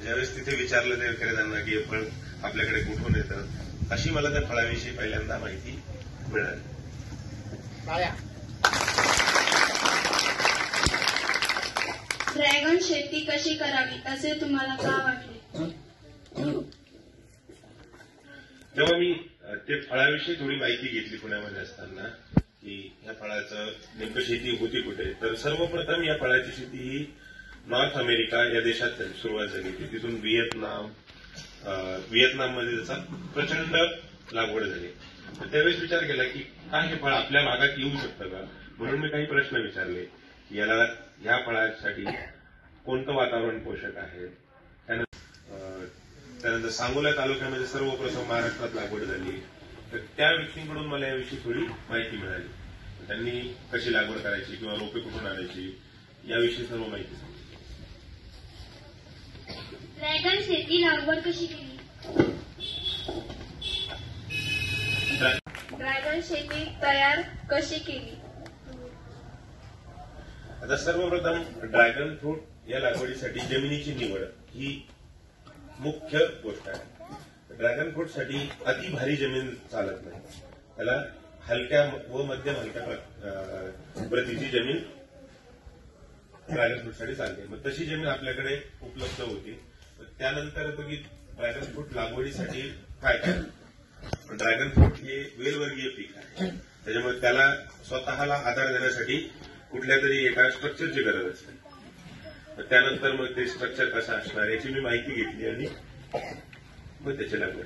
ज्यावेळेस तिथे विचारलं त्या विक्रेत्यांना की फळ आपल्याकडे कुठून येतं, अशी मला त्या फळाविषयी पहिल्यांदा माहिती मिळाली. ड्रॅगन शेती कशी करावी असे तुम्हाला का वाटले? जेव्हा मी ते फळाविषयी थोडी माहिती घेतली पुण्यामध्ये असताना की या फळाचं नेमकं शेती होती कुठे, तर सर्वप्रथम या फळाची शेती ही नॉर्थ अमेरिका या देशात सुरुवात झाली होती. तिथून व्हिएतनाममध्ये त्याचा प्रचंड लागवड झाली. तर त्यावेळेस विचार केला की काय हे फळ आपल्या भागात येऊ शकतं का, म्हणून मी काही प्रश्न विचारले की या फळासाठी कोणतं वातावरण पोषक आहे. त्यानंतर सांगोला तालुक्यामध्ये सर्वप्रथम महाराष्ट्रात लागवड झाली, तर त्या व्यक्तींकडून मला याविषयी थोडी माहिती मिळाली. त्यांनी कशी लागवड करायची किंवा रोपे कुठून आणायची याविषयी सर्व माहिती सांगितली. ड्रॅगन शेती लागवड कशी केली? ड्रॅगन शेती तयार कशी केली? आता सर्वप्रथम ड्रॅगन फ्रूट या लागवडीसाठी जमिनीची निवड ही मुख्य गोष्ट आहे. ड्रॅगन फ्रूटसाठी अति भारी जमीन चालत नाही, त्याला हलक्या व मध्यम हलक्या प्रतीची जमीन ड्रॅगन फ्रूटसाठी चालते. मग तशी जमीन आपल्याकडे उपलब्ध होती. त्यानंतर ड्रॅगन फ्रूट लागवडीसाठी काय काय, ड्रॅगन फ्रूट हे वेलवर्गीय पीक आहे, त्याच्यामुळे त्याला स्वतःला आधार देण्यासाठी कुठल्या तरी एका स्ट्रक्चरची गरज असते. त्यानंतर मग ते स्ट्रक्चर कसं असणार याची मी माहिती घेतली आणि मग त्याची लागवड.